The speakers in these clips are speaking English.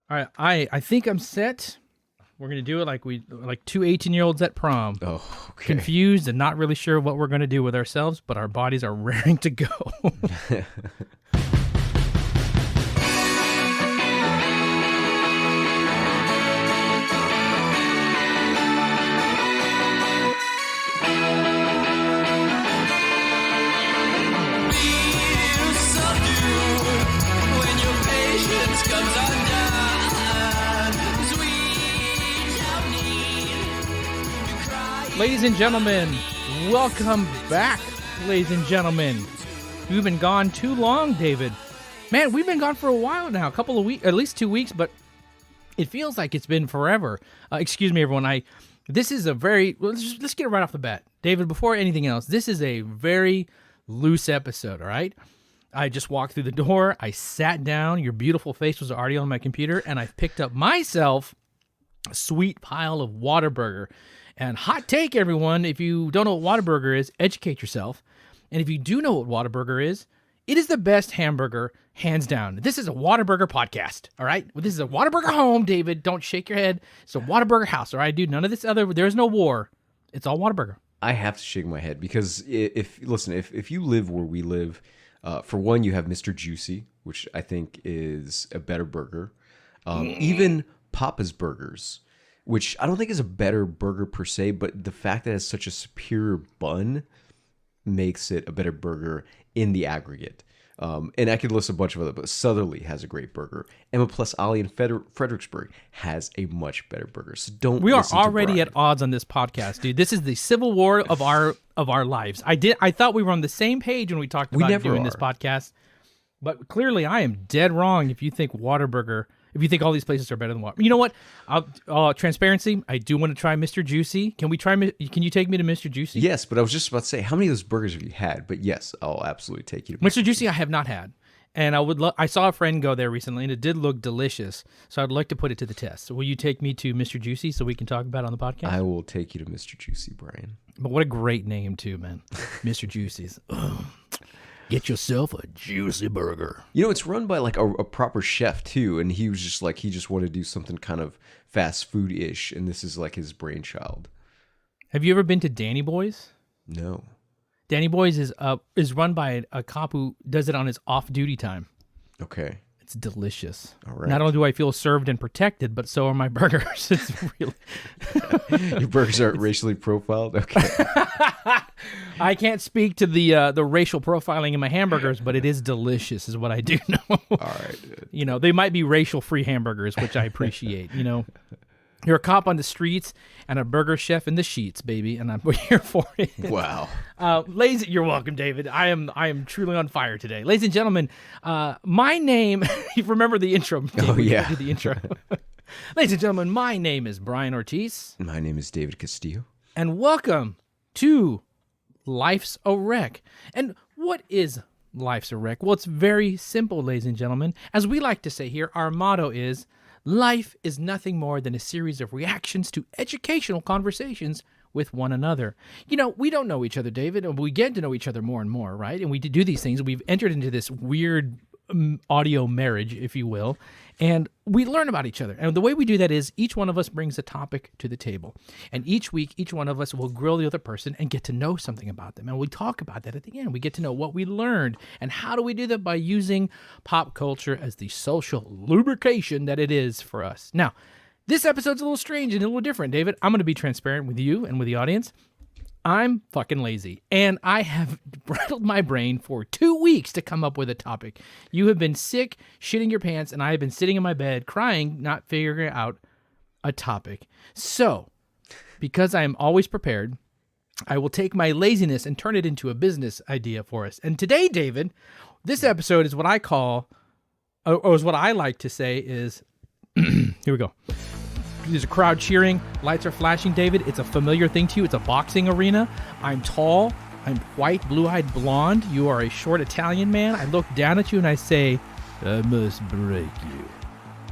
All right, I think I'm set. We're gonna do it like two 18-year-olds at prom. Oh, okay. Confused and not really sure what we're gonna do with ourselves, but our bodies are raring to go. Ladies and gentlemen, welcome back, ladies and gentlemen. You've been gone too long, David. Man, we've been gone for a while now, a couple of weeks, at least 2 weeks, but it feels like it's been forever. Excuse me, everyone. This is a very, let's get it right off the bat. David, before anything else, this is a very loose episode, all right? I just walked through the door, I sat down, your beautiful face was already on my computer, and I've picked up myself a sweet pile of Whataburger. And hot take, everyone, if you don't know what Whataburger is, educate yourself. And if you do know what Whataburger is, it is the best hamburger, hands down. This is a Whataburger podcast, all right? This is a Whataburger home, David. Don't shake your head. It's a Whataburger house, all right, dude? None of this other, there's no war. It's all Whataburger. I have to shake my head because if you live where we live, for one, you have Mr. Juicy, which I think is a better burger. Even Papa's Burgers, which I don't think is a better burger per se, but the fact that it has such a superior bun makes it a better burger in the aggregate. And I could list a bunch of other, but Southerly has a great burger. Emma Plus Ali in Fredericksburg has a much better burger. So don't. We are already at odds on this podcast, dude. This is the civil war of our lives. I thought we were on the same page when we talked about doing this podcast, but clearly I am dead wrong. If you think Whataburger. If you think all these places are better than Whataburger. You know what? Transparency, I do want to try Mr. Juicy. Can you take me to Mr. Juicy? Yes, but I was just about to say, how many of those burgers have you had? But yes, I'll absolutely take you to Mr. Juicy. I have not had. And I saw a friend go there recently, and it did look delicious. So I'd like to put it to the test. So will you take me to Mr. Juicy so we can talk about it on the podcast? I will take you to Mr. Juicy, Bryan. But what a great name, too, man. Mr. Juicy's. Get yourself a juicy burger. You know, it's run by like a proper chef too, and he was just like he just wanted to do something kind of fast food-ish, and this is like his brainchild. Have you ever been to Danny Boy's? No. Danny Boy's is run by a cop who does it on his off-duty time. Okay. It's delicious. All right. Not only do I feel served and protected, but so are my burgers. It's really Your burgers aren't racially profiled? Okay. I can't speak to the racial profiling in my hamburgers, but it is delicious is what I do know. All right. You know, they might be racial-free hamburgers, which I appreciate, you know. You're a cop on the streets and a burger chef in the sheets, baby, and I'm here for it. Wow. You're welcome, David. I am truly on fire today. Ladies and gentlemen, my name, you remember the intro. David, oh, yeah. The intro. Ladies and gentlemen, my name is Bryan Ortiz. My name is David Castillo. And welcome to Life's a Wreck. And what is Life's a Wreck? Well, it's very simple, ladies and gentlemen. As we like to say here, our motto is, life is nothing more than a series of reactions to educational conversations with one another. You know, we don't know each other, David, and we get to know each other more and more, right? And we do these things. We've entered into this weird audio marriage, if you will, and we learn about each other. And the way we do that is each one of us brings a topic to the table. And each week, each one of us will grill the other person and get to know something about them. And we talk about that at the end. We get to know what we learned. And how do we do that? By using pop culture as the social lubrication that it is for us. Now, this episode's a little strange and a little different, David. I'm going to be transparent with you and with the audience. I'm fucking lazy, and I have rattled my brain for 2 weeks to come up with a topic. You have been sick, shitting your pants, and I have been sitting in my bed crying, not figuring out a topic. So, because I am always prepared, I will take my laziness and turn it into a business idea for us. And today, David, this episode is what I call, or is what I like to say is, here we go. There's a crowd cheering. Lights are flashing, David. It's a familiar thing to you. It's a boxing arena. I'm tall. I'm white, blue-eyed blonde. You are a short Italian man. I look down at you and I say, I must break you.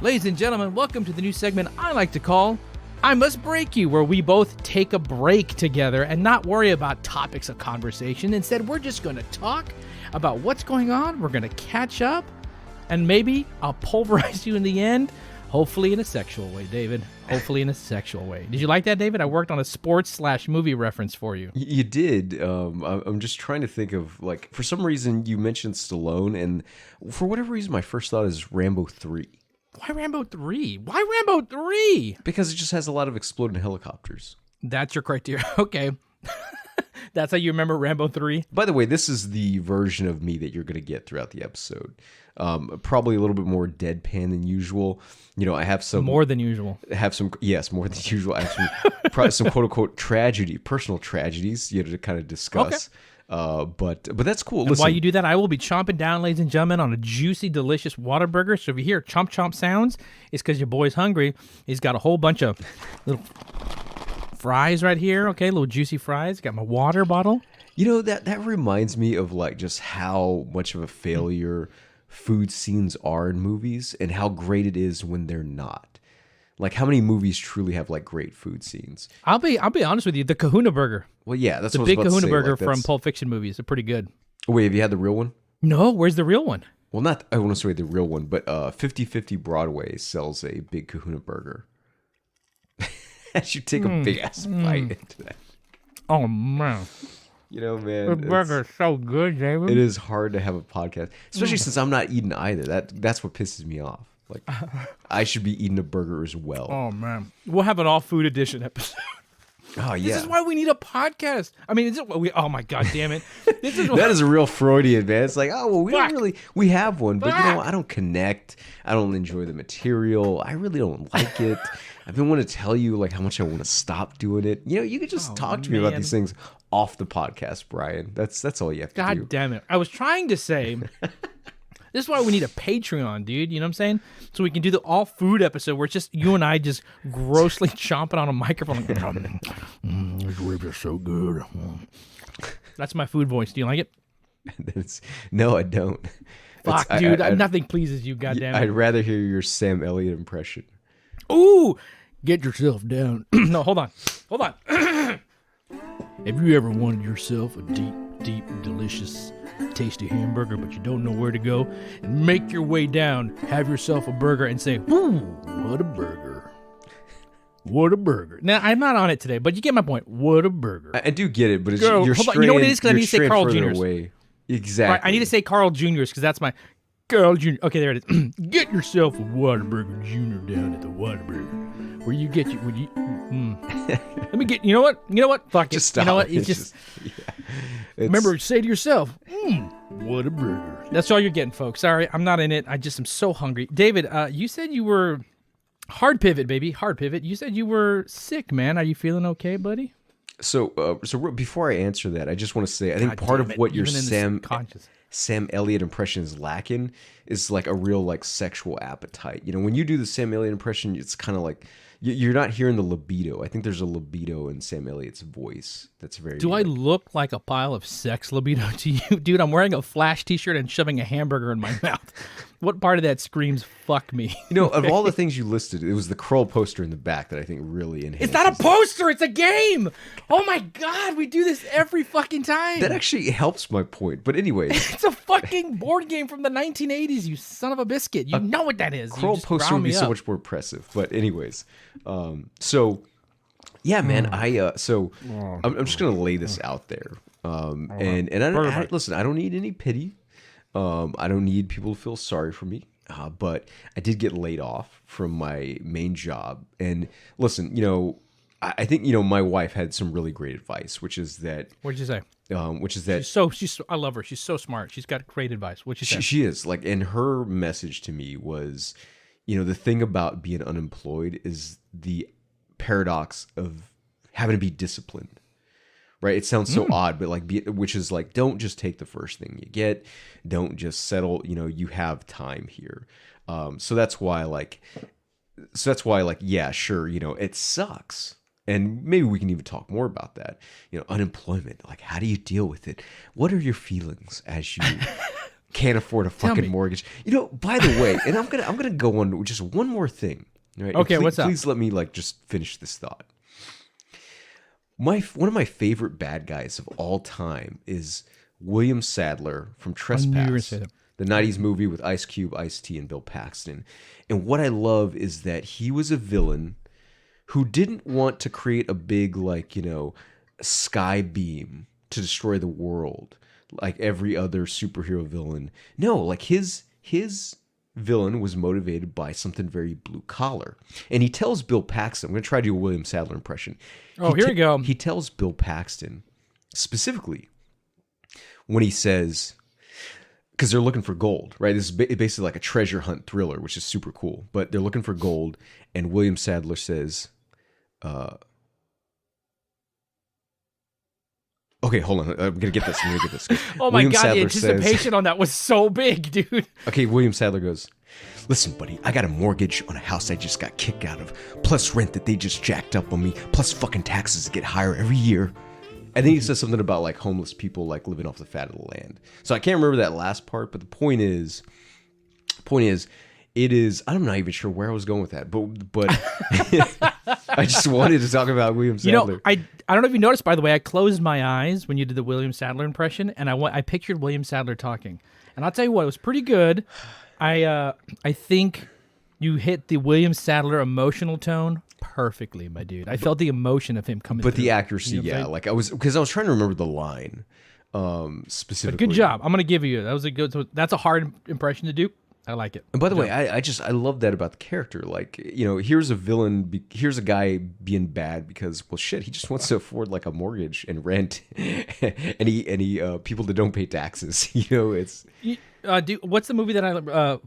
Ladies and gentlemen, welcome to the new segment I like to call I Must Break You, where we both take a break together and not worry about topics of conversation. Instead, we're just going to talk about what's going on. We're going to catch up, and maybe I'll pulverize you in the end. Hopefully in a sexual way, David. Hopefully in a sexual way. Did you like that, David? I worked on a sports/movie reference for you. You did. I'm just trying to think of, like, for some reason you mentioned Stallone, and for whatever reason my first thought is Rambo 3. Why Rambo 3? Why Rambo 3? Because it just has a lot of exploding helicopters. That's your criteria. Okay. That's how you remember Rambo 3? By the way, this is the version of me that you're going to get throughout the episode. Probably a little bit more deadpan than usual. You know, I have some... More than usual. Yes, more than usual. I have some quote-unquote personal tragedies, you know, to kind of discuss. Okay. But that's cool. And listen, while you do that, I will be chomping down, ladies and gentlemen, on a juicy, delicious Whataburger. So if you hear chomp chomp sounds, it's because your boy's hungry. He's got a whole bunch of little fries right here. Okay, little juicy fries. Got my water bottle. You know, that reminds me of, like, just how much of a failure food scenes are in movies and how great it is when they're not. Like, how many movies truly have, like, great food scenes? I'll be honest with you. The Kahuna Burger. Well, yeah, that's the what big I was about Kahuna to say. Burger Like, from Pulp Fiction movies. They're pretty good. Wait, have you had the real one? No, where's the real one? Well, not, I want to say the real one, but 50/50 Broadway sells a big Kahuna Burger. You take a big ass bite into that. Oh, man. You know, man. The burger's so good, David. It is hard to have a podcast, especially since I'm not eating either. That's what pisses me off. Like, I should be eating a burger as well. Oh, man. We'll have an all-food edition episode. Oh, yeah. This is why we need a podcast. I mean, is it what we... Oh, my God damn it. This is That is a real Freudian, man. It's like, oh, well, we don't really... We have one, but, you know, I don't connect. I don't enjoy the material. I really don't like it. I've been wanting to tell you, like, how much I want to stop doing it. You know, you could just talk to me about these things off the podcast, Bryan. That's all you have to do. God damn it. I was trying to say... This is why we need a Patreon, dude. You know what I'm saying? So we can do the all food episode where it's just you and I just grossly chomping on a microphone. This rib is so good. That's my food voice. Do you like it? No, I don't. Fuck, dude. Nothing pleases you, goddamn it. I'd rather hear your Sam Elliott impression. Ooh, get yourself down. No, hold on. Have you ever wanted yourself a deep, delicious, tasty hamburger, but you don't know where to go? And make your way down, have yourself a burger, and say, "Ooh, what a burger! What a burger!" Now, I'm not on it today, but you get my point. What a burger! I do get it, but it's Girl, you're hold on. You know what it is? Because I need to say Carl Jr. Jr.'s. Exactly. Right, I need to say Carl Jr.'s because that's my Carl Jr. Okay, there it is. Get yourself a Whataburger Jr. down at the Whataburger, where you get you. Let me get. You know what? Fuck just it. Stop. You know what? It's Remember, say to yourself, what a burger. That's all you're getting, folks. Sorry, I'm not in it. I just am so hungry. David, you said you were hard pivot, baby. Hard pivot. You said you were sick, man. Are you feeling okay, buddy? So before I answer that, I just want to say I think part of what your Sam Elliott impression is lacking is like a real like sexual appetite. You know, when you do the Sam Elliott impression, it's kind of like you're not hearing the libido. I think there's a libido in Sam Elliott's voice that's very... Do I look like a pile of sex libido to you? Dude, I'm wearing a Flash t-shirt and shoving a hamburger in my mouth. What part of that screams, fuck me? You know, of all the things you listed, it was the Kroll poster in the back that I think really enhances. It's not a poster, it's a game! Oh my God, we do this every fucking time. That actually helps my point. But anyways... It's a fucking board game from the 1980s, you son of a biscuit. You know what that is. Kroll poster would be so much more impressive. But anyways, so... Yeah, man. I'm just gonna lay this out there, and listen. I don't need any pity. I don't need people to feel sorry for me. But I did get laid off from my main job, and listen, you know, I think you know my wife had some really great advice, which is that. What did you say? Which is that I love her. She's so smart. She's got great advice. What you say? She is like, and her message to me was, you know, the thing about being unemployed is the paradox of having to be disciplined, right? It sounds so odd, but like, which is like, don't just take the first thing you get. Don't just settle, you know, you have time here. So that's why like, yeah, sure. You know, it sucks. And maybe we can even talk more about that. You know, unemployment, like how do you deal with it? What are your feelings as you can't afford a fucking mortgage? You know, by the way, and I'm going to go on just one more thing. Right? Okay, what's up? Please let me like just finish this thought. One of my favorite bad guys of all time is William Sadler from Trespass. I knew you were gonna say that. the 90s movie with Ice Cube, Ice-T, and Bill Paxton. And what I love is that he was a villain who didn't want to create a big, like, sky beam to destroy the world like every other superhero villain. No, like his villain was motivated by something very blue collar. And he tells Bill Paxton, I'm going to try to do a William Sadler impression. Here we go. He tells Bill Paxton specifically when he says, because they're looking for gold, right? This is basically like a treasure hunt thriller, which is super cool. But they're looking for gold, and William Sadler says, okay, hold on. I'm going to get this. Oh my God, the anticipation on that was so big, dude. Okay, William Sadler goes, listen, buddy, I got a mortgage on a house I just got kicked out of, plus rent that they just jacked up on me, plus fucking taxes that get higher every year. And then he says something about like homeless people like living off the fat of the land. So I can't remember that last part, but the point is, it is, I'm not even sure where I was going with that, but I just wanted to talk about William Sadler. I don't know if you noticed, by the way, I closed my eyes when you did the William Sadler impression, and I pictured William Sadler talking. And I'll tell you what, it was pretty good. I think you hit the William Sadler emotional tone perfectly, my dude. I felt the emotion of him coming through. But the accuracy, like because I was trying to remember the line specifically. But good job. I'm going to give you it. That's a hard impression to do. I like it. And by the way, I love that about the character. Like, here's a villain, here's a guy being bad because, well, shit, he just wants to afford like a mortgage and rent, and he people that don't pay taxes. It's. What's the movie that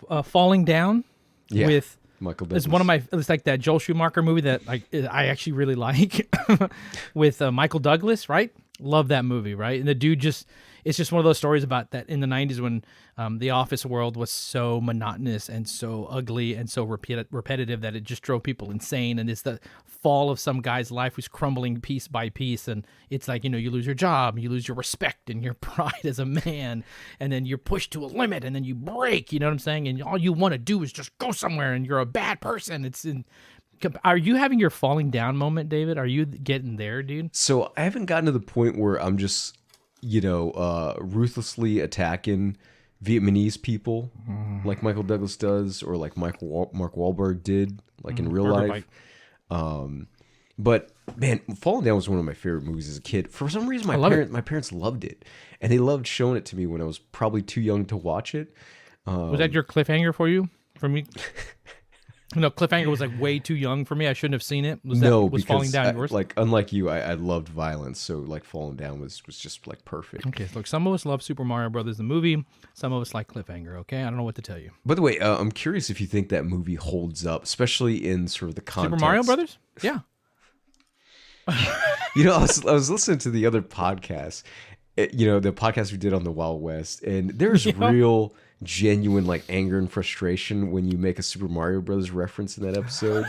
I Falling Down? Yeah, with Michael Douglas. It's one of my. It's like that Joel Schumacher movie that I actually really like with Michael Douglas. Right, love that movie. Right, and the dude it's just one of those stories about that in the 90s when the office world was so monotonous and so ugly and so repetitive that it just drove people insane. And it's the fall of some guy's life who's crumbling piece by piece. And it's like, you lose your job, you lose your respect and your pride as a man. And then you're pushed to a limit and then you break, you know what I'm saying? And all you want to do is just go somewhere and you're a bad person. Are you having your falling down moment, David? Are you getting there, dude? So I haven't gotten to the point where I'm just... ruthlessly attacking Vietnamese people like Michael Douglas does, or like Mark Wahlberg did, like in real life. But man, Falling Down was one of my favorite movies as a kid. For some reason, my parents loved it, and they loved showing it to me when I was probably too young to watch it. Was that your cliffhanger for you? For me? No, Cliffhanger was like way too young for me. I shouldn't have seen it. Was Falling Down yours? Like, unlike you, I loved violence, so like Falling Down was just like perfect. Okay, so look, some of us love Super Mario Brothers the movie. Some of us like Cliffhanger. Okay, I don't know what to tell you. By the way, I'm curious if you think that movie holds up, especially in sort of the context. Super Mario Brothers? Yeah. I was listening to the other podcast, the podcast we did on the Wild West, and there's real. Genuine like anger and frustration when you make a Super Mario Brothers reference in that episode.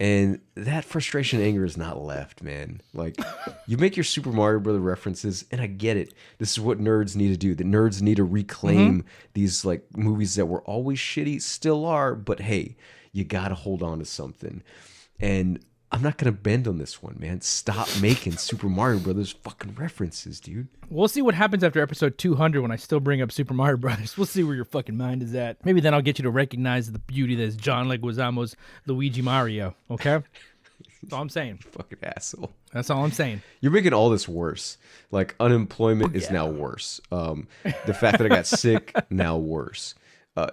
And that frustration and anger is not left, man. Like, you make your Super Mario Brothers references, and I get it. This is what nerds need to do. The nerds need to reclaim these like movies that were always shitty, still are, but hey, you gotta hold on to something. And I'm not gonna bend on this one, man. Stop making Super Mario Brothers fucking references, dude. We'll see what happens after episode 200 when I still bring up Super Mario Brothers. We'll see where your fucking mind is at. Maybe then I'll get you to recognize the beauty that is John Leguizamo's Luigi Mario, okay? That's all I'm saying. Fucking asshole. That's all I'm saying. You're making all this worse. Like, unemployment is now worse. The fact that I got sick, now worse.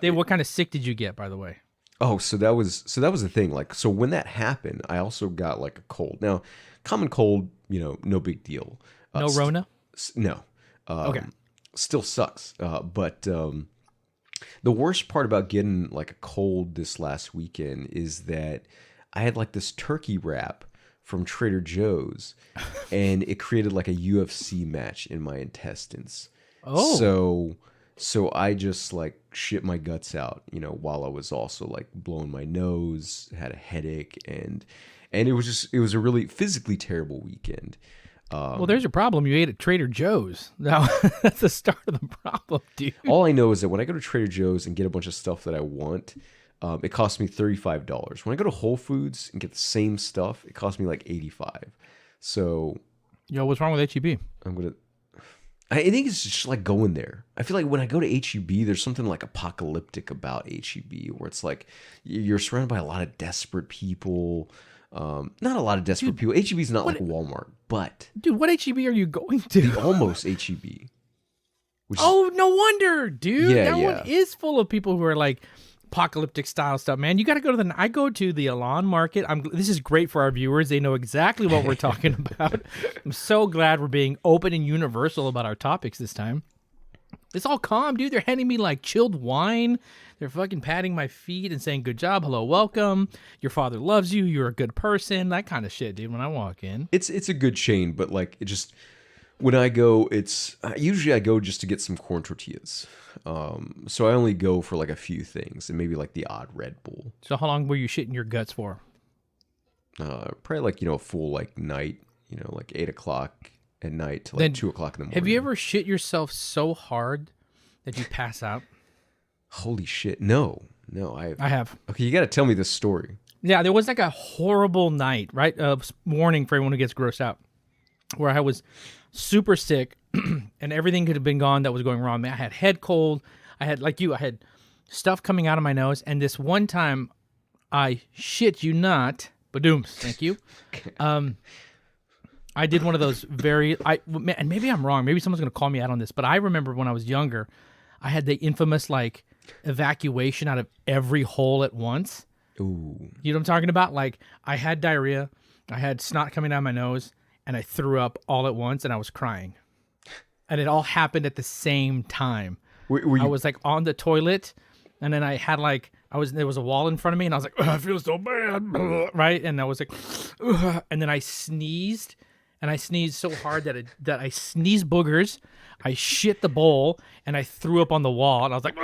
Dave, what kind of sick did you get, by the way? Oh, so that was the thing. Like, so when that happened, I also got like a cold. Now, common cold, no big deal. No Rona? No. Okay. Still sucks. But the worst part about getting like a cold this last weekend is that I had like this turkey wrap from Trader Joe's, and it created like a UFC match in my intestines. Oh. So I just like shit my guts out, while I was also like blowing my nose, had a headache, and it was a really physically terrible weekend. Well, there's your problem. You ate at Trader Joe's. Now that's the start of the problem, dude. All I know is that when I go to Trader Joe's and get a bunch of stuff that I want, it costs me $35. When I go to Whole Foods and get the same stuff, it costs me like $85. So, what's wrong with HEB? I think it's just like going there. I feel like when I go to HEB, there's something like apocalyptic about HEB, where it's like you're surrounded by a lot of desperate people. Not a lot of desperate people. HEB is not like Walmart, but dude, what HEB are you going to? the almost HEB. Oh, no wonder, dude. Yeah, that one is full of people who are like apocalyptic style stuff, man. You got to go to I go to the Alon Market. This is great for our viewers. They know exactly what we're talking about. I'm so glad we're being open and universal about our topics this time. It's all calm, dude. They're handing me like chilled wine. They're fucking patting my feet and saying, "Good job, hello, welcome. Your father loves you. You're a good person." That kind of shit, dude. When I walk in, it's a good chain, but like it just when I go, usually I go just to get some corn tortillas. So I only go for like a few things and maybe like the odd Red Bull. So how long were you shitting your guts for? Probably like a full like night. Like 8 o'clock at night to like 2 o'clock in the morning. Have you ever shit yourself so hard that you pass out? Holy shit! No, I have. Okay, you got to tell me this story. Yeah, there was like a horrible night, right? Warning for everyone who gets grossed out, where I was super sick and everything could have been gone that was going wrong. Man, I had head cold. I had, like you, I had stuff coming out of my nose. And this one time, I shit you not, badooms, thank you. I did one of those and maybe I'm wrong. Maybe someone's going to call me out on this. But I remember when I was younger, I had the infamous like evacuation out of every hole at once. Ooh. You know what I'm talking about? Like I had diarrhea, I had snot coming out of my nose, and I threw up all at once, and I was crying. And it all happened at the same time. Were you... I was like on the toilet, and then I had like there was a wall in front of me, and I was like, I feel so bad, right? And I was like, and then I sneezed, and I sneezed so hard that I sneezed boogers. I shit the bowl, and I threw up on the wall, and I was like,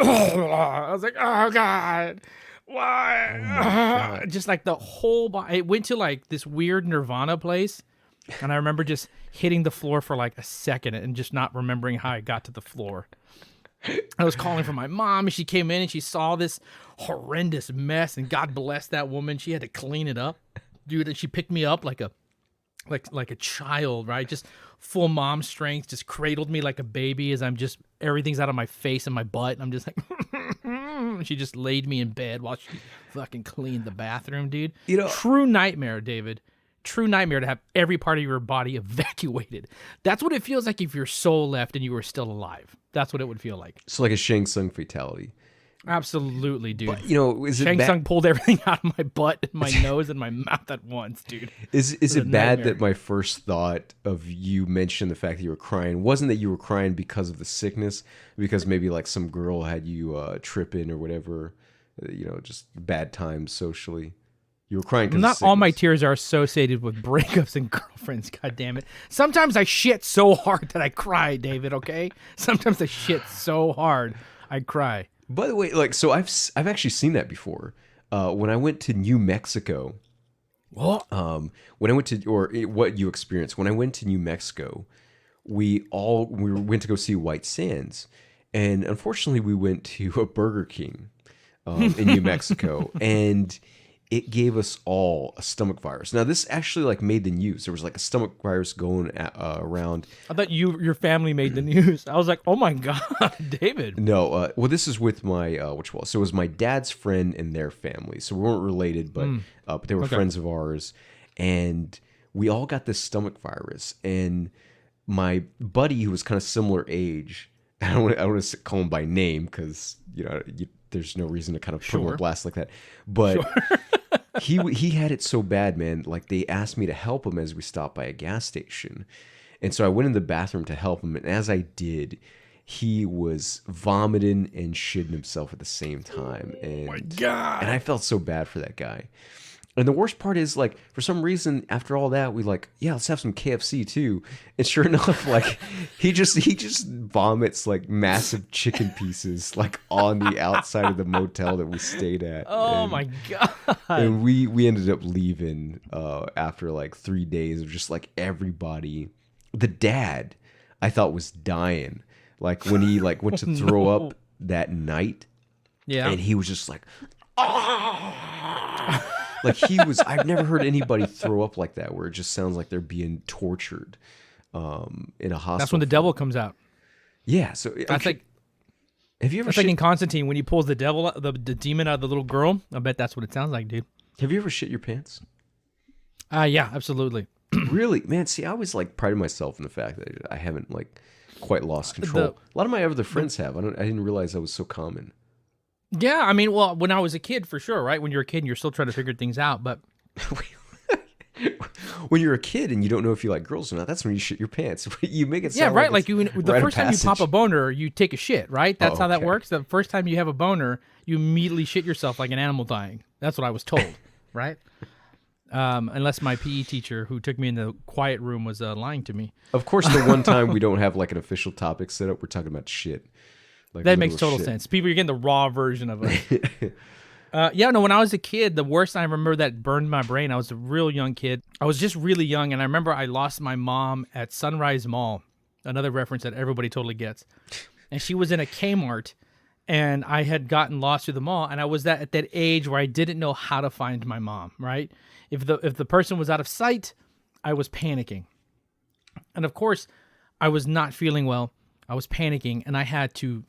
oh god. Why? Oh my God. Just like the whole body. It went to like this weird Nirvana place. And I remember just hitting the floor for like a second and just not remembering how I got to the floor. I was calling for my mom, and she came in and she saw this horrendous mess. And God bless that woman. She had to clean it up. Dude, and she picked me up like a child, right? Just full mom strength, just cradled me like a baby as everything's out of my face and my butt. And I'm just like, she just laid me in bed while she fucking cleaned the bathroom, dude. True nightmare, David. True nightmare to have every part of your body evacuated. That's what it feels like if your soul left and you were still alive. That's what it would feel like. So like a Shang Tsung fatality. Absolutely, dude. But, is it Shang Tsung pulled everything out of my butt and my nose and my mouth at once, dude. Is it bad that my first thought of you mentioned the fact that you were crying wasn't that you were crying because of the sickness, because maybe like some girl had you tripping or whatever, just bad times socially? You were crying because not all my tears are associated with breakups and girlfriends. God damn it! Sometimes I shit so hard that I cry, David. Okay. Sometimes I shit so hard I cry. By the way, like, so I've actually seen that before. When I went to New Mexico. What? When I went to, or what you experienced when I went to New Mexico, we went to go see White Sands, and unfortunately we went to a Burger King in New Mexico, and it gave us all a stomach virus. Now, this actually like made the news. There was like a stomach virus going around. I thought your family made the news. I was like, oh my God, David. No, well, this is with my so it was my dad's friend and their family. So we weren't related, but they were friends of ours, and we all got this stomach virus. And my buddy, who was kind of similar age, I don't want to call him by name because there's no reason to kind of put him on blast like that, but. He had it so bad, man. Like, they asked me to help him as we stopped by a gas station. And so I went in the bathroom to help him. And as I did, he was vomiting and shitting himself at the same time. And, oh my God. And I felt so bad for that guy. And the worst part is, like, for some reason, after all that, we like, yeah, let's have some KFC too. And sure enough, like, he just vomits like massive chicken pieces like on the outside of the motel that we stayed at. Oh my God. And we ended up leaving after like 3 days of just like everybody. The dad, I thought, was dying. Like when he like went to throw up that night. Yeah. And he was just like, ah. Like I've never heard anybody throw up like that, where it just sounds like they're being tortured in a hospital. That's when the devil comes out. Yeah. So That's like have you ever It's like in Constantine when he pulls the devil, the demon out of the little girl. I bet that's what it sounds like, dude. have you ever shit your pants? Yeah, absolutely. Really, man. See, I always like prided myself in the fact that I haven't like quite lost control. A lot of my other friends have. I didn't realize that was so common. Yeah, I mean, well, when I was a kid, for sure, right? When you're a kid, and you're still trying to figure things out. But When you're a kid and you don't know if you like girls or not, that's when you shit your pants. You make it sound yeah, right. like The first time you pop a boner, you take a shit, right? That's how that okay. works. The first time you have a boner, you immediately shit yourself like an animal dying. That's what I was told, right? Unless my PE teacher, who took me in the quiet room, was lying to me. Of course, the one time we don't have like an official topic set up, we're talking about shit. Like That makes literal total shit. sense. People, you're getting the raw version of it. When I was a kid, the worst I remember that burned my brain, I was a real young kid. I was just really young, and I remember I lost my mom at Sunrise Mall, another reference that everybody totally gets. And she was in a Kmart, and I had gotten lost through the mall, and I was at that age where I didn't know how to find my mom, right? If the person was out of sight, I was panicking. And of course, I was not feeling well. I was panicking, and I had to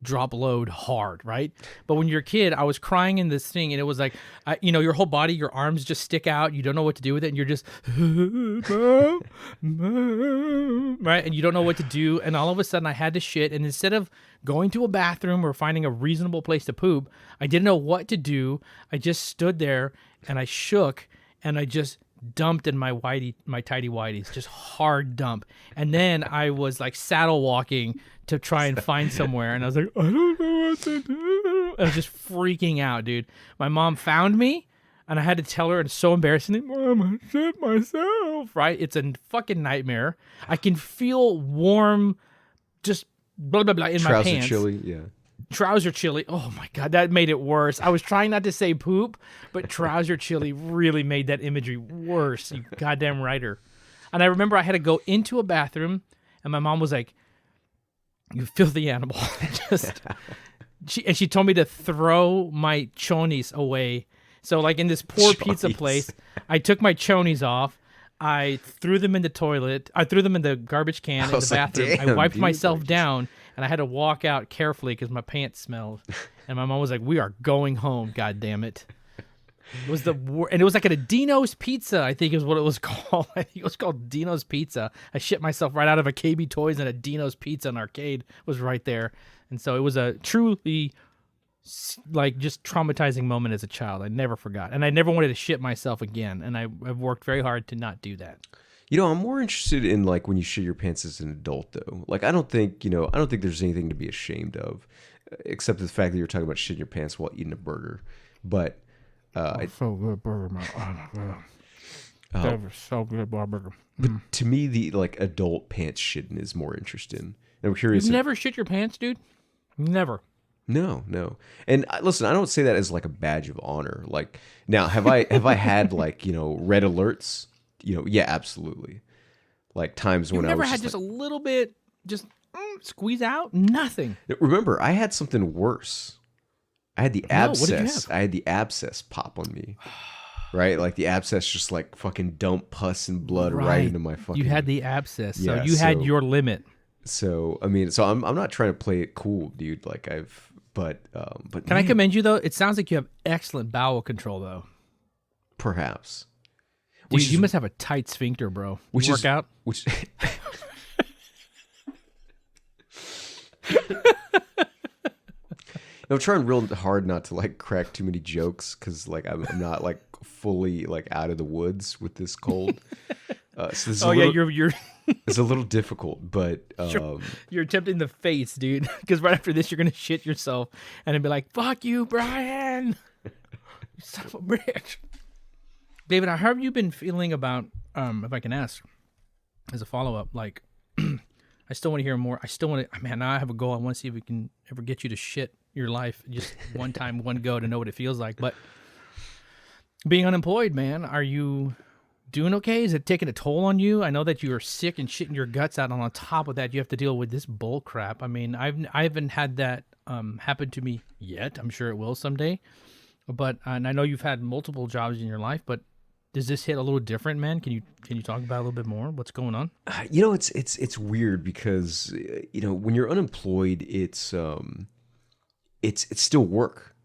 drop load hard, right? But when you're a kid, I was crying in this thing, and it was like, your whole body, your arms just stick out. You don't know what to do with it, and you're just, Mom, Mom, right? And you don't know what to do. And all of a sudden, I had to shit. And instead of going to a bathroom or finding a reasonable place to poop, I didn't know what to do. I just stood there, and I shook, and I just dumped in my tidy whities, just hard dump. And then I was like saddle walking to try and find somewhere, and I was like, I don't know what to do. I was just freaking out, dude. My mom found me, and I had to tell her, and it's so embarrassing. Mom, I shit myself, right? It's a fucking nightmare. I can feel warm, just blah blah blah in my pants. Trouser chili, yeah. Trouser chili. Oh my God, that made it worse. I was trying not to say poop, but trouser chili really made that imagery worse. You goddamn writer. And I remember I had to go into a bathroom, and my mom was like, "You filthy animal!" She told me to throw my chonies away. So like in this poor pizza place, I took my chonies off. I threw them in the toilet. I threw them in the garbage can in the bathroom. Like, damn, I wiped dude, myself down, and I had to walk out carefully because my pants smelled. And my mom was like, "We are going home, God damn it." It was and it was like at a Dino's Pizza, I think is what it was called. I think it was called Dino's Pizza. I shit myself right out of a KB Toys, and a Dino's Pizza and arcade was right there. And so it was a truly like just traumatizing moment as a child. I never forgot. And I never wanted to shit myself again. And I've worked very hard to not do that. I'm more interested in like when you shit your pants as an adult though. Like I don't think there's anything to be ashamed of, except the fact that you're talking about shitting your pants while eating a burger. But so good burger, man. Oh my God. That was so good burger. But to me, the like adult pants shitting is more interesting. And I'm curious. You've never shit your pants, dude? Never. No. And listen, I don't say that as like a badge of honor. Like now, have I had like, red alerts? Yeah, absolutely. Like times when I was never had just a little bit, just squeeze out? Nothing. Remember, I had something worse. I had the abscess. What did you have? I had the abscess pop on me. Right? Like the abscess just like fucking dumped pus and blood right into my fucking... You had the abscess, so Yeah, you had your limit. So, I mean, I'm not trying to play it cool, dude. Like but Can I commend you though? It sounds like you have excellent bowel control though. Perhaps. Dude, you must have a tight sphincter, bro. You work out? I'm trying real hard not to like crack too many jokes because like I'm not like fully like out of the woods with this cold. So this you're it's a little difficult, but you're attempting the face, dude. Because right after this, you're gonna shit yourself and then be like, "Fuck you, Bryan, you son of a bitch." David, how have you been feeling about? If I can ask, as a follow up, like, I still want to hear more. I still want to. Man, now I have a goal. I want to see if we can ever get you to shit your life just one time, one go to know what it feels like. But being unemployed, man, are you doing okay? Is it taking a toll on you? I know that you are sick and shitting your guts out, and on top of that, you have to deal with this bull crap. I mean, I haven't had that happen to me yet. I'm sure it will someday. But and I know you've had multiple jobs in your life, but Does this hit a little different, man? Can you talk about it a little bit more? What's going on? It's weird because when you're unemployed, it's still work,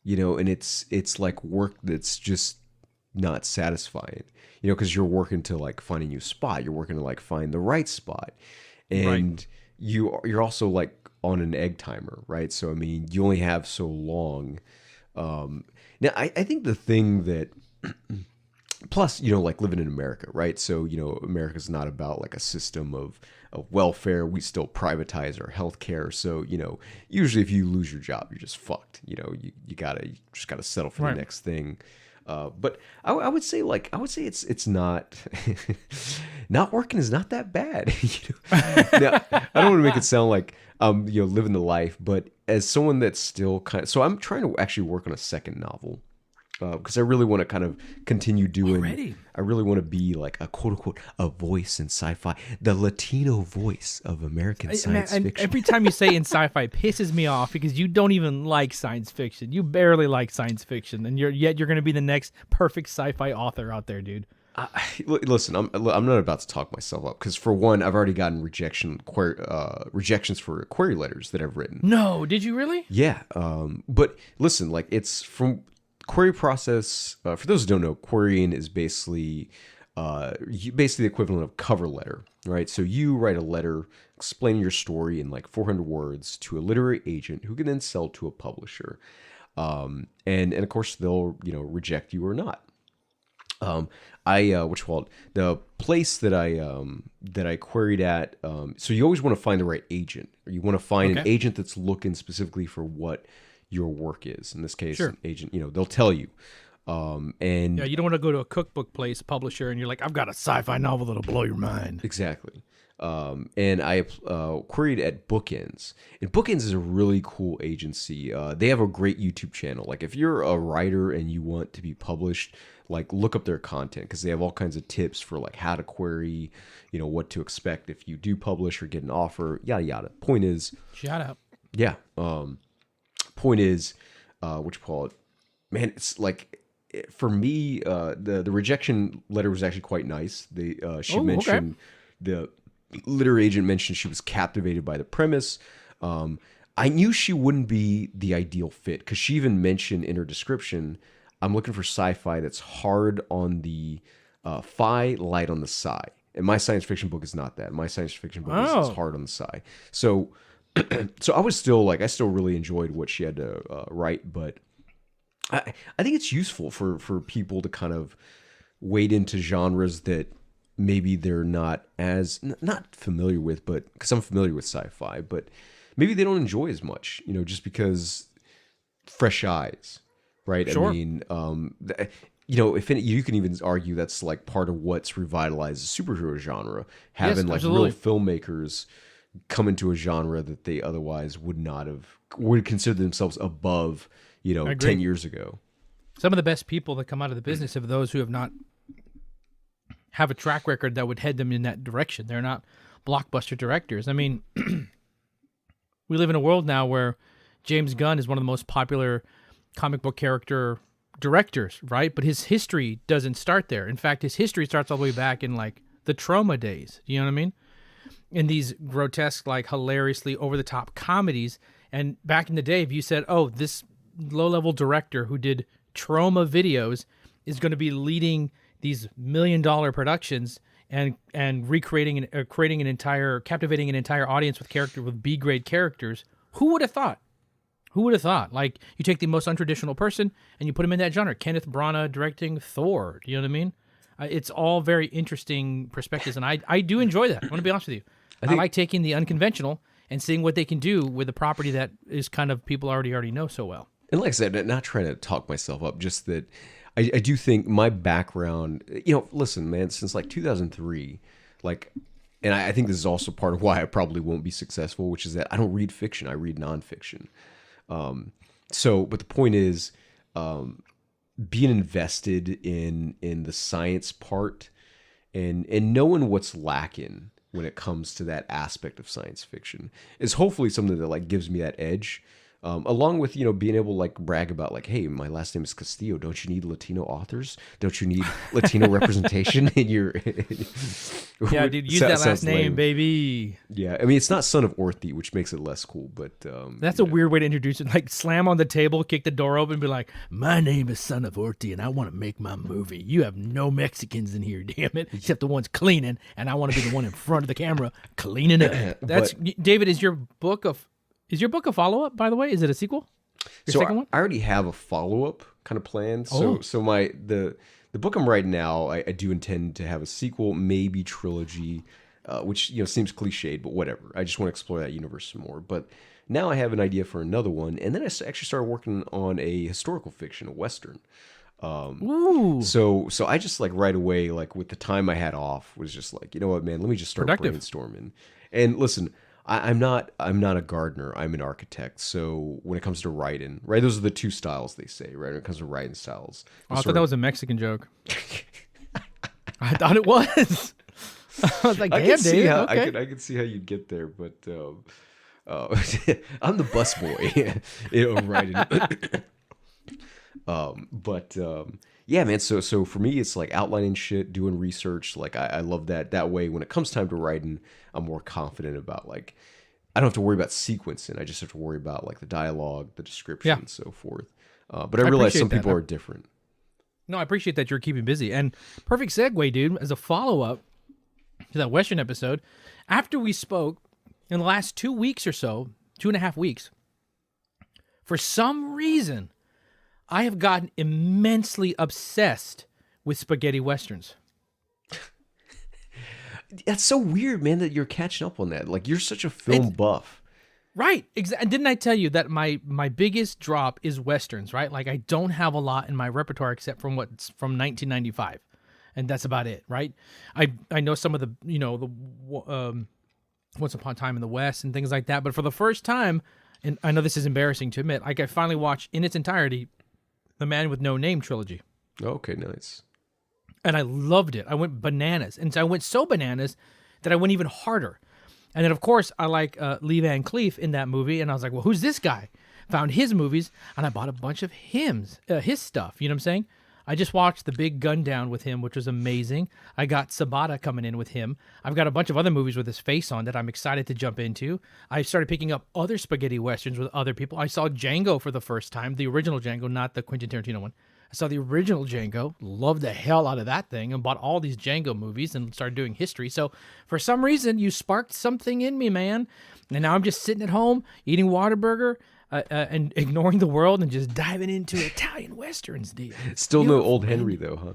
and it's like work that's just not satisfying, because you're working to like find a new spot, you're working to like find the right spot, and Right. you're also like on an egg timer, right? So I mean, you only have so long. Now I think the thing that plus like living in America, right? So America's not about like a system of welfare. We still privatize our healthcare. So usually if you lose your job, you're just fucked. You just gotta settle for the Right. next thing. But I would say it's not not working is not that bad. Now, I don't want to make it sound like living the life, but as someone that's still so I'm trying to actually work on a second novel. Because I really want to kind of continue doing. Already? I really want to be like a quote unquote a voice in sci-fi, the Latino voice of American science And fiction. every time you say in sci-fi, it pisses me off because you don't even like science fiction. You barely like science fiction, and yet you're going to be the next perfect sci-fi author out there, dude. Listen, I'm not about to talk myself up because for one, I've already gotten rejections for query letters that I've written. No, did you really? Yeah, but listen, like it's from query process. For those who don't know, querying is basically the equivalent of cover letter, right? So you write a letter explaining your story in like 400 words to a literary agent who can then sell to a publisher, and of course they'll reject you or not. The place that I queried at. So you always want to find the right agent, or you want to find an agent that's looking specifically for what your work is. In this case, Sure. an agent, they'll tell you. And Yeah, you don't want to go to a cookbook place, publisher, and you're like, I've got a sci-fi novel that'll blow your mind. exactly. And I queried at Bookends. And Bookends is a really cool agency. They have a great YouTube channel. Like if you're a writer and you want to be published, like look up their content because they have all kinds of tips for like how to query, what to expect if you do publish or get an offer, yada yada. Point is, Shout out. yeah. Point is, man, it's like for me, the rejection letter was actually quite nice. She mentioned the literary agent mentioned she was captivated by the premise. I knew she wouldn't be the ideal fit because she even mentioned in her description, I'm looking for sci-fi that's hard on the phi, light on the psi. And my science fiction book is not that. My science fiction book is hard on the psi. So I still really enjoyed what she had to write, but I think it's useful for people to kind of wade into genres that maybe they're not familiar with, but because I'm familiar with sci-fi, but maybe they don't enjoy as much, just because fresh eyes, right? Sure. I mean, you can even argue that's like part of what's revitalized the superhero genre, having like real filmmakers come into a genre that they otherwise would consider themselves above, 10 years ago. Some of the best people that come out of the business are those who have a track record that would head them in that direction. They're not blockbuster directors. I mean, we live in a world now where James Gunn is one of the most popular comic book character directors, right? But his history doesn't start there. In fact, his history starts all the way back in like the Trauma days. You know what I mean? In these grotesque, like hilariously over-the-top comedies. And back in the day, if you said, oh, this low-level director who did Trauma videos is going to be leading these $1 million productions and recreating and captivating an entire audience with B-grade characters, who would have thought? Who would have thought? Like, you take the most untraditional person and you put him in that genre. Kenneth Branagh directing Thor. You know what I mean? It's all very interesting perspectives, and I do enjoy that. I want to be honest with you. I like taking the unconventional and seeing what they can do with a property that is kind of people already know so well. And like I said, not trying to talk myself up, just that I do think my background, listen, man, since like 2003, like, and I think this is also part of why I probably won't be successful, which is that I don't read fiction, I read nonfiction. But the point is, being invested in the science part and knowing what's lacking when it comes to that aspect of science fiction is hopefully something that like gives me that edge. Along with, being able to like brag about like, hey, my last name is Castillo. Don't you need Latino authors? Don't you need Latino representation in your? Yeah, dude, use that last name, baby. Yeah, I mean it's not son of Ortiz, which makes it less cool, but that's a weird way to introduce it. Like slam on the table, kick the door open, and be like, "My name is son of Ortiz, and I want to make my movie. You have no Mexicans in here, damn it, except the ones cleaning, and I want to be the one in front of the camera cleaning up." That's David. Is your book a follow up? By the way, is it a sequel? Your second one? I already have a follow up kind of planned. So the book I'm writing now, I do intend to have a sequel, maybe trilogy, which seems cliched, but whatever. I just want to explore that universe some more. But now I have an idea for another one, and then I actually started working on a historical fiction, a western. Ooh. So I just like right away, like with the time I had off, was just like, you know what, man, let me just start brainstorming. And listen, I'm not a gardener. I'm an architect. So when it comes to writing, right, those are the two styles they say, right? When it comes to writing styles. Oh, I thought that was a Mexican joke. I thought it was. I was like, damn, Dave. Okay. I can see how you'd get there, but I'm the busboy, writing. Yeah, man. So for me, it's like outlining shit, doing research. Like I love that. That way, when it comes time to writing, I'm more confident about like I don't have to worry about sequencing. I just have to worry about like the dialogue, the description, and so forth. But I realize some people are different. No, I appreciate that you're keeping busy. And perfect segue, dude. As a follow up to that Western episode, after we spoke in the last 2 weeks or so, 2.5 weeks, for some reason, I have gotten immensely obsessed with spaghetti westerns. That's so weird, man, that you're catching up on that. Like, you're such a film buff. Right. And didn't I tell you that my biggest drop is westerns, right? Like, I don't have a lot in my repertoire except from what's from 1995. And that's about it, right? I know some of the, Once Upon a Time in the West and things like that. But for the first time, and I know this is embarrassing to admit, like I finally watched in its entirety The Man with No Name trilogy. Okay, nice. And I loved it. I went bananas. And so I went so bananas that I went even harder. And then, of course, I like Lee Van Cleef in that movie. And I was like, well, who's this guy? Found his movies, and I bought a bunch of his stuff. You know what I'm saying? I just watched The Big Gun Down with him, which was amazing. I got Sabata coming in with him. I've got a bunch of other movies with his face on that I'm excited to jump into. I started picking up other spaghetti westerns with other people. I saw Django for the first time, the original Django, not the Quentin Tarantino one. I saw the original Django, loved the hell out of that thing, and bought all these Django movies and started doing history. So for some reason, you sparked something in me, man. And now I'm just sitting at home, eating Whataburger, and ignoring the world and just diving into Italian westerns, dude. Still no Old Henry, though, huh?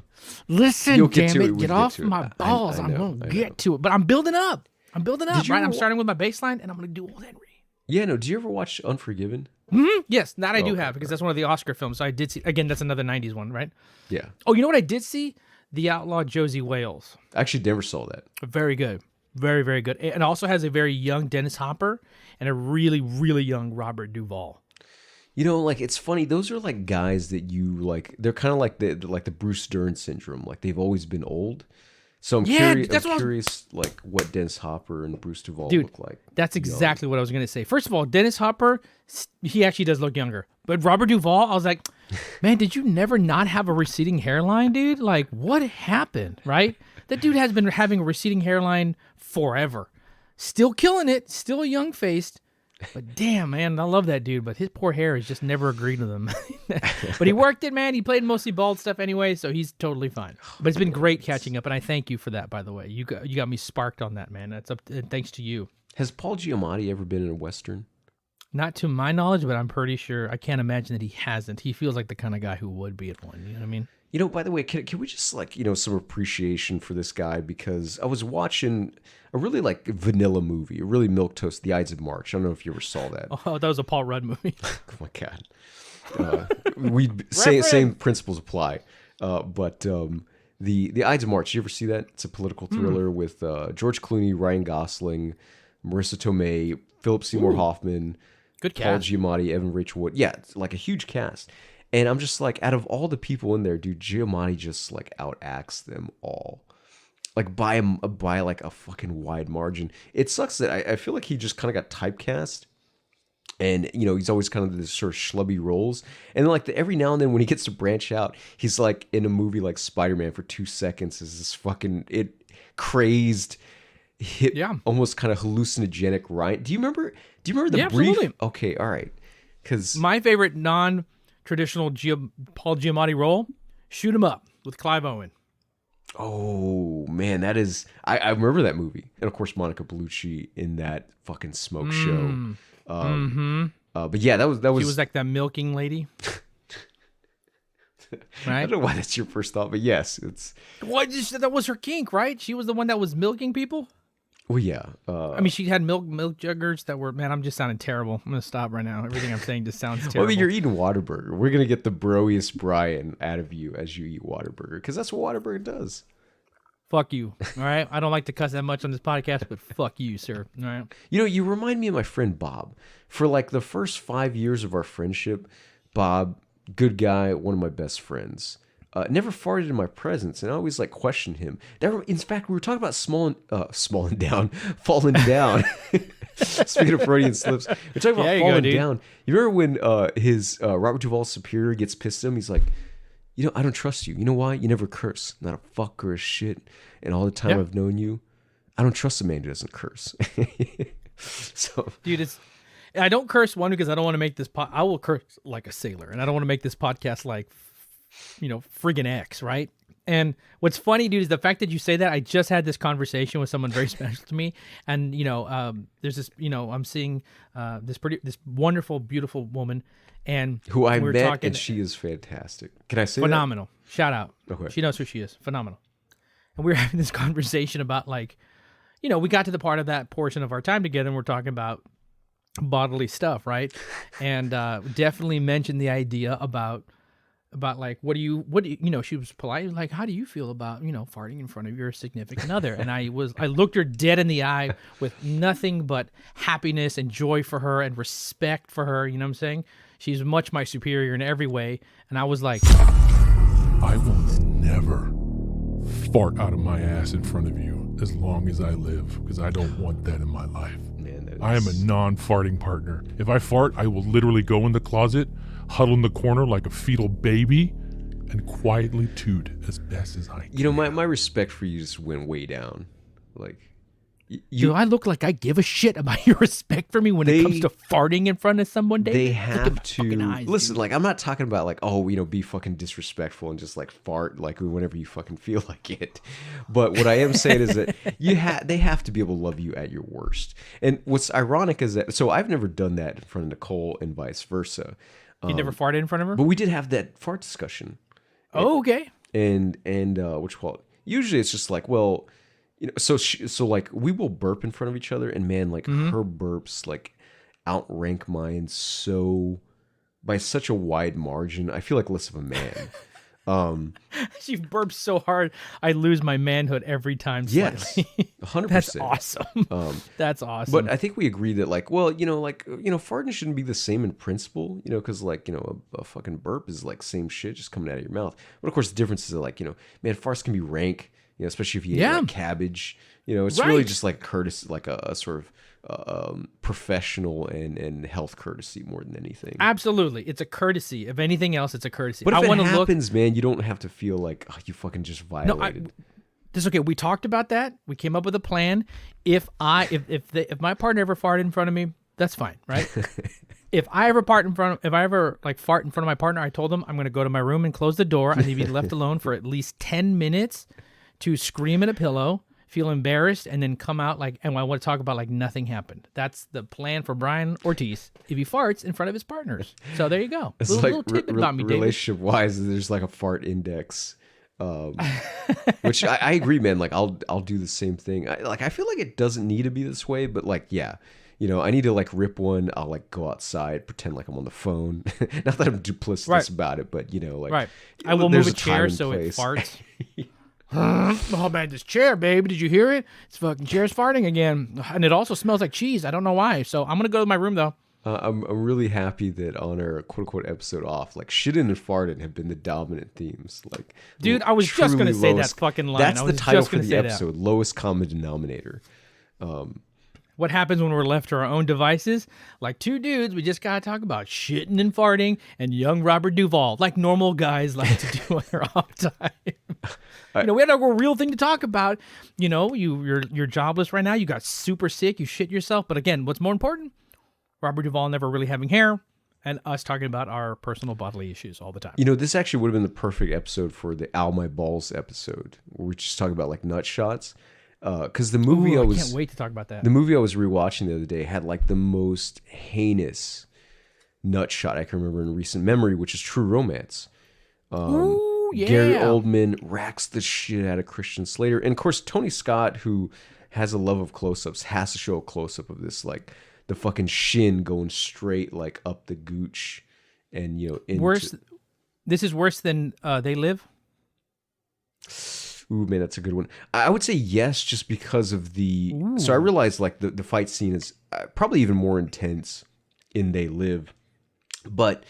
Listen, damn it, get off my balls. I'm going to get to it. But I'm building up. Right? I'm starting with my baseline, and I'm going to do Old Henry. Yeah, no, do you ever watch Unforgiven? Mm-hmm. Yes, that I do have, because that's one of the Oscar films. So I did see, again, that's another 90s one, right? Yeah. Oh, you know what I did see? The Outlaw Josie Wales. I actually never saw that. Very good. Very, very good. And it also has a very young Dennis Hopper and a really, really young Robert Duvall. You know, like, it's funny. Those are like guys that you like. They're kind of like the Bruce Dern syndrome. Like, they've always been old. So I'm curious, like, what Dennis Hopper and Bruce Duvall look like. That's exactly what I was going to say. First of all, Dennis Hopper, he actually does look younger. But Robert Duvall, I was like, man, did you never not have a receding hairline, dude? Like, what happened, right? That dude has been having a receding hairline forever. Still killing it, still young-faced. But damn, man, I love that dude. But his poor hair has just never agreed with him. But he worked it, man. He played mostly bald stuff anyway, so he's totally fine. But it's been great catching up, and I thank you for that, by the way. You got me sparked on that, man. That's thanks to you. Has Paul Giamatti ever been in a Western? Not to my knowledge, but I'm pretty sure. I can't imagine that he hasn't. He feels like the kind of guy who would be at one. You know what I mean? You know, by the way, can we just like, some appreciation for this guy? Because I was watching a really like vanilla movie, a really milquetoast, The Ides of March. I don't know if you ever saw that. Oh, that was a Paul Rudd movie. Oh my God. Same principles apply. But the Ides of March, you ever see that? It's a political thriller with George Clooney, Ryan Gosling, Marissa Tomei, Philip Seymour Hoffman, good Paul cast. Giamatti, Evan Rachel Wood. Yeah, it's like a huge cast. And I'm just like, out of all the people in there, dude, Giamatti just like outacts them all, like by like a fucking wide margin. It sucks that I feel like he just kind of got typecast And, you know, he's always kind of this sort of schlubby roles. And like every now and then when he gets to branch out, he's like in a movie like Spider-Man for 2 seconds is this fucking crazed, almost kind of hallucinogenic Ryan. Do you remember the brief? Absolutely. Okay, all right. Because my favorite non-traditional Paul Giamatti role, Shoot 'Em Up with Clive Owen. Oh man, that is I remember that movie. And of course Monica Bellucci in that fucking smoke show. But yeah, that was She was like that milking lady. Right? I don't know why that's your first thought, but yes, it's that was her kink, right? She was the one that was milking people. Well, yeah. I mean, she had milk juggers that were. Man, I'm just sounding terrible. I'm gonna stop right now. Everything I'm saying just sounds terrible. Well, I mean, you're eating Whataburger. We're gonna get the broiest Bryan out of you as you eat Whataburger, because that's what Whataburger does. Fuck you. All right. I don't like to cuss that much on this podcast, but fuck you, sir. All right. You know, you remind me of my friend Bob. For like the first 5 years of our friendship, Bob, good guy, one of my best friends, never farted in my presence, and I always like questioned him. In fact, we were talking about falling down. Speaking of Freudian slips, we're talking about falling down. You remember when his Robert Duvall's superior gets pissed at him? He's like, you know, I don't trust you. You know why? You never curse. Not a fuck or a shit. And all the time I've known you, I don't trust a man who doesn't curse. So, dude, I don't curse one because I don't want to make this I will curse like a sailor, and I don't want to make this podcast like, you know, friggin' X, right? And what's funny, dude, is the fact that you say that. I just had this conversation with someone very special to me, and you know, there's this, you know, I'm seeing this wonderful, beautiful woman, and who I met, and she is fantastic. Can I say phenomenal? That? Shout out. Okay. She knows who she is. Phenomenal. And we were having this conversation about, like, you know, we got to the part of that portion of our time together, and we're talking about bodily stuff, right? And definitely mentioned the idea about like, what do you know, she was polite, like, how do you feel about, you know, farting in front of your significant other? And I looked her dead in the eye with nothing but happiness and joy for her and respect for her. You know what I'm saying? She's much my superior in every way. And I was like, I will never fart out of my ass in front of you as long as I live, because I don't want that in my life. Man, I am a non-farting partner. If I fart, I will literally go in the closet, huddle in the corner like a fetal baby, and quietly toot as best as I can. You know, my respect for you just went way down. Like, do I look like I give a shit about your respect for me when it comes to farting in front of someone? They have to listen. Dude. Like, I'm not talking about like, oh, you know, be fucking disrespectful and just like fart like whenever you fucking feel like it. But what I am saying is that they have to be able to love you at your worst. And what's ironic is that, so I've never done that in front of Nicole and vice versa. You never farted in front of her? But we did have that fart discussion. Oh, okay. And what you call it? Usually it's just like, well, you know, so like we will burp in front of each other, and man, like her burps like outrank mine so by such a wide margin. I feel like less of a man. She burps so hard, I lose my manhood every time. Yes, 100%. That's awesome. That's awesome. But I think we agree that like, well, you know, farting shouldn't be the same in principle, you know, because like, you know, a fucking burp is like same shit just coming out of your mouth. But of course, the difference is that, like, you know, man, farts can be rank. You know, especially if you eat like cabbage, you know, it's really just like courtesy, like a sort of professional and health courtesy more than anything. Absolutely, it's a courtesy. If anything else, it's a courtesy. But if it happens, man, you don't have to feel like, oh, you fucking just violated. No, this okay. We talked about that. We came up with a plan. If my partner ever farted in front of me, that's fine, right? If I ever fart in front of my partner, I told them I'm going to go to my room and close the door. I need to be left alone for at least 10 minutes. To scream at a pillow, feel embarrassed, and then come out like, and I want to talk about like nothing happened. That's the plan for Bryan Ortiz if he farts in front of his partners. So there you go. It's little tidbit about me, relationship wise, there's like a fart index, which I agree, man. Like I'll do the same thing. I feel like it doesn't need to be this way, but like, yeah. You know, I need to like rip one. I'll like go outside, pretend like I'm on the phone. Not that I'm duplicitous about it, but you know, like, I will move a chair so it farts. Oh man, this chair, baby, did you hear it? This fucking chair's farting again, and it also smells like cheese. I don't know why. So I'm gonna go to my room though. I'm really happy that on our quote unquote episode off, like shitting and farting have been the dominant themes. Like, dude, I was just gonna say that fucking line. That's the title for the episode. Lowest common denominator. what happens when we're left to our own devices. Like two dudes, we just got to talk about shitting and farting and young Robert Duvall, like normal guys like to do on their off time. We had a real thing to talk about. You're jobless right now. You got super sick. You shit yourself. But again, what's more important? Robert Duvall never really having hair, and us talking about our personal bodily issues all the time. This actually would have been the perfect episode for the Ow My Balls episode, where we're just talking about like nut shots. Because the movie I can't wait to talk about that. The movie I was rewatching the other day had like the most heinous nut shot I can remember in recent memory, which is True Romance. Yeah. Gary Oldman racks the shit out of Christian Slater, and of course Tony Scott, who has a love of close-ups, has to show a close-up of this like the fucking shin going straight like up the gooch, and worse. This is worse than They Live. Ooh, man, that's a good one. I would say yes, just because of the. Ooh. So I realized like the fight scene is probably even more intense in They Live, but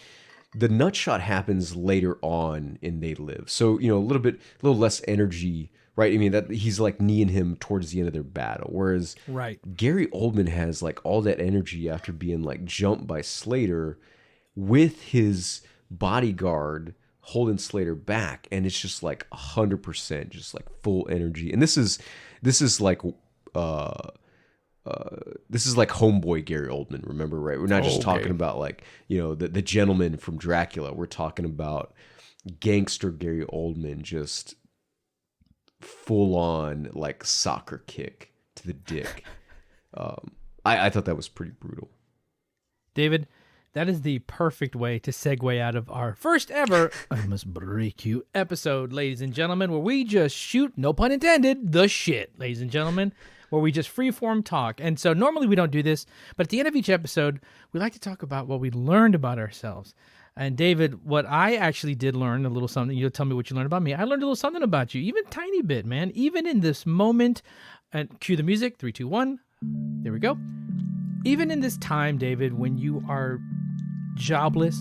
the nut shot happens later on in They Live. So a little less energy. Right, I mean that he's like kneeing him towards the end of their battle, whereas Gary Oldman has like all that energy after being like jumped by Slater, with his bodyguard holding Slater back, and it's just like 100%, just like full energy. And this is like homeboy Gary Oldman. Remember, right? We're not just talking about like the gentleman from Dracula. We're talking about gangster Gary Oldman, just full on like soccer kick to the dick. I thought that was pretty brutal. David, that is the perfect way to segue out of our first ever I Must Break You episode, ladies and gentlemen, where we just shoot, no pun intended, the shit, ladies and gentlemen, where we just freeform talk. And so normally we don't do this, but at the end of each episode, we like to talk about what we learned about ourselves. And David, what I actually did learn, a little something, you'll tell me what you learned about me. I learned a little something about you, even a tiny bit, man. Even in this moment, and cue the music, 3, 2, 1. There we go. Even in this time, David, when you are jobless,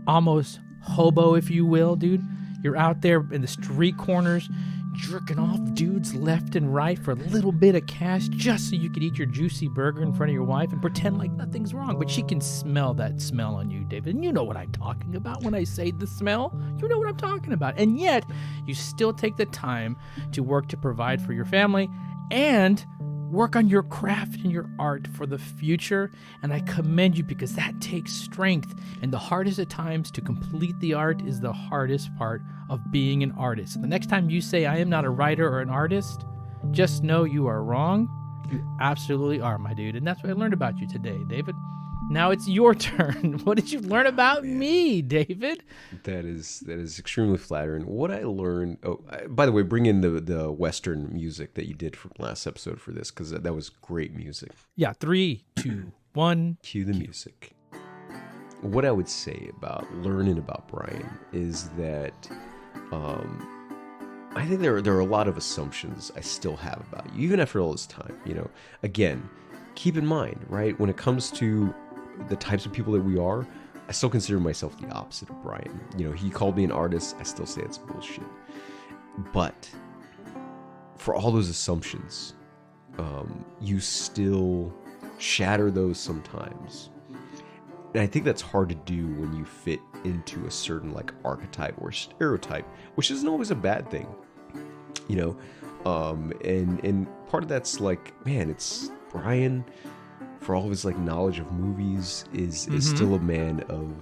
almost hobo, if you will, dude, you're out there in the street corners, jerking off dudes left and right for a little bit of cash just so you could eat your juicy burger in front of your wife and pretend like nothing's wrong. But she can smell that smell on you, David. And you know what I'm talking about when I say the smell. You know what I'm talking about. And yet, you still take the time to work to provide for your family and work on your craft and your art for the future. And I commend you, because that takes strength. And the hardest at times to complete the art is the hardest part of being an artist. The next time you say I am not a writer or an artist, just know you are wrong. You absolutely are, my dude. And that's what I learned about you today, David. Now it's your turn. What did you learn about me, David? That is extremely flattering. What I learned. Oh, by the way, bring in the Western music that you did from last episode for this, because that was great music. Yeah, 3, 2, 1. Cue the music. What I would say about learning about Bryan is that I think there are a lot of assumptions I still have about you, even after all this time. Again, keep in mind, right, when it comes to the types of people that we are, I still consider myself the opposite of Bryan. He called me an artist. I still say it's bullshit. But for all those assumptions, you still shatter those sometimes. And I think that's hard to do when you fit into a certain like archetype or stereotype, which isn't always a bad thing. And part of that's like, man, it's Bryan, for all of his like knowledge of movies, is still a man of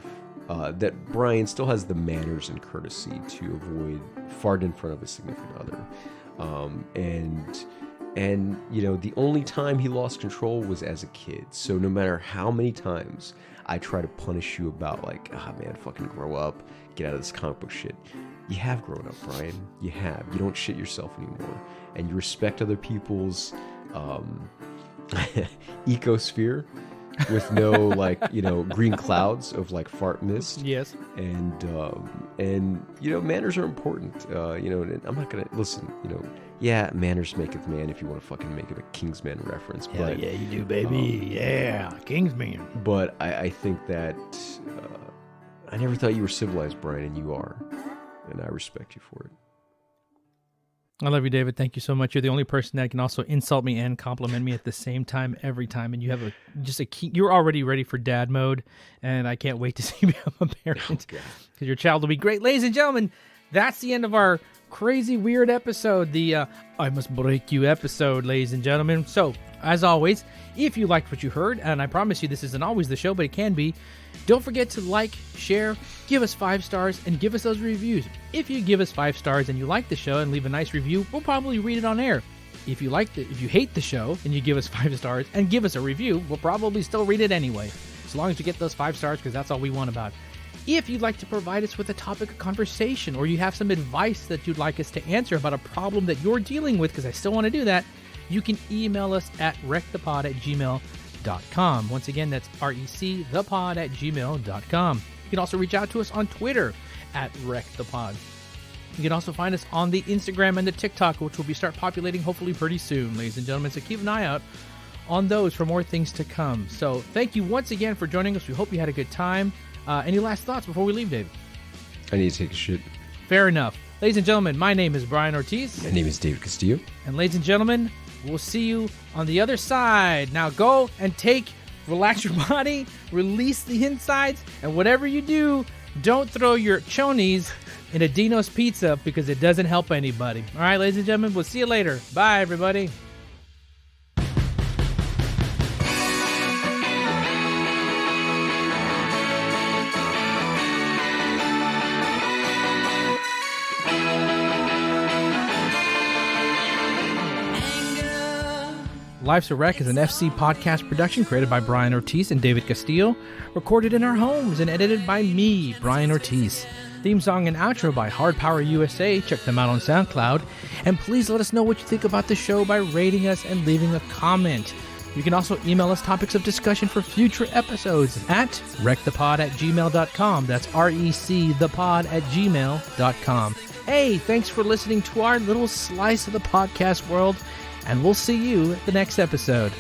that Bryan still has the manners and courtesy to avoid farting in front of a significant other. And the only time he lost control was as a kid. So no matter how many times I try to punish you about like, man, fucking grow up, get out of this comic book shit, you have grown up, Bryan. You have. You don't shit yourself anymore, and you respect other people's ecosphere with no like green clouds of like fart mist. Yes. And manners are important. And I'm not gonna listen. Yeah, manners maketh man, if you want to fucking make it a Kingsman reference. Hell yeah, you do, baby. Yeah, Kingsman. But I think that I never thought you were civilized, Bryan, and you are, and I respect you for it. I love you, David. Thank you so much. You're the only person that can also insult me and compliment me at the same time every time. And you have you're already ready for dad mode. And I can't wait to see you become a parent because your child will be great. Ladies and gentlemen, that's the end of our crazy, weird episode. The I Must Break You episode, ladies and gentlemen. So, as always, if you liked what you heard, and I promise you this isn't always the show, but it can be, don't forget to like, share, give us 5 stars, and give us those reviews. If you give us 5 stars and you like the show and leave a nice review, we'll probably read it on air. If you hate the show and you give us 5 stars and give us a review, we'll probably still read it anyway. As long as you get those 5 stars, because that's all we want about. If you'd like to provide us with a topic of conversation, or you have some advice that you'd like us to answer about a problem that you're dealing with, because I still want to do that, you can email us at recthepod@gmail.com. Once again, that's recthepod@gmail.com. You can also reach out to us on Twitter at recthepod. You can also find us on the Instagram and the TikTok, which will be start populating hopefully pretty soon, ladies and gentlemen. So keep an eye out on those for more things to come. So thank you once again for joining us. We hope you had a good time. Any last thoughts before we leave, David? I need to take a shit. Fair enough. Ladies and gentlemen, my name is Bryan Ortiz. My name is David Castillo. And ladies and gentlemen, we'll see you on the other side. Now go and relax your body, release the insides, and whatever you do, don't throw your chonies in a Dino's pizza because it doesn't help anybody. All right, ladies and gentlemen, we'll see you later. Bye, everybody. Life's a Wreck is an FC podcast production created by Bryan Ortiz and David Castillo, recorded in our homes and edited by me, Bryan Ortiz. Theme song and outro by Hard Power USA. Check them out on SoundCloud. And please let us know what you think about the show by rating us and leaving a comment. You can also email us topics of discussion for future episodes at recthepod@gmail.com. That's recthepod@gmail.com. Hey, thanks for listening to our little slice of the podcast world. And we'll see you at the next episode.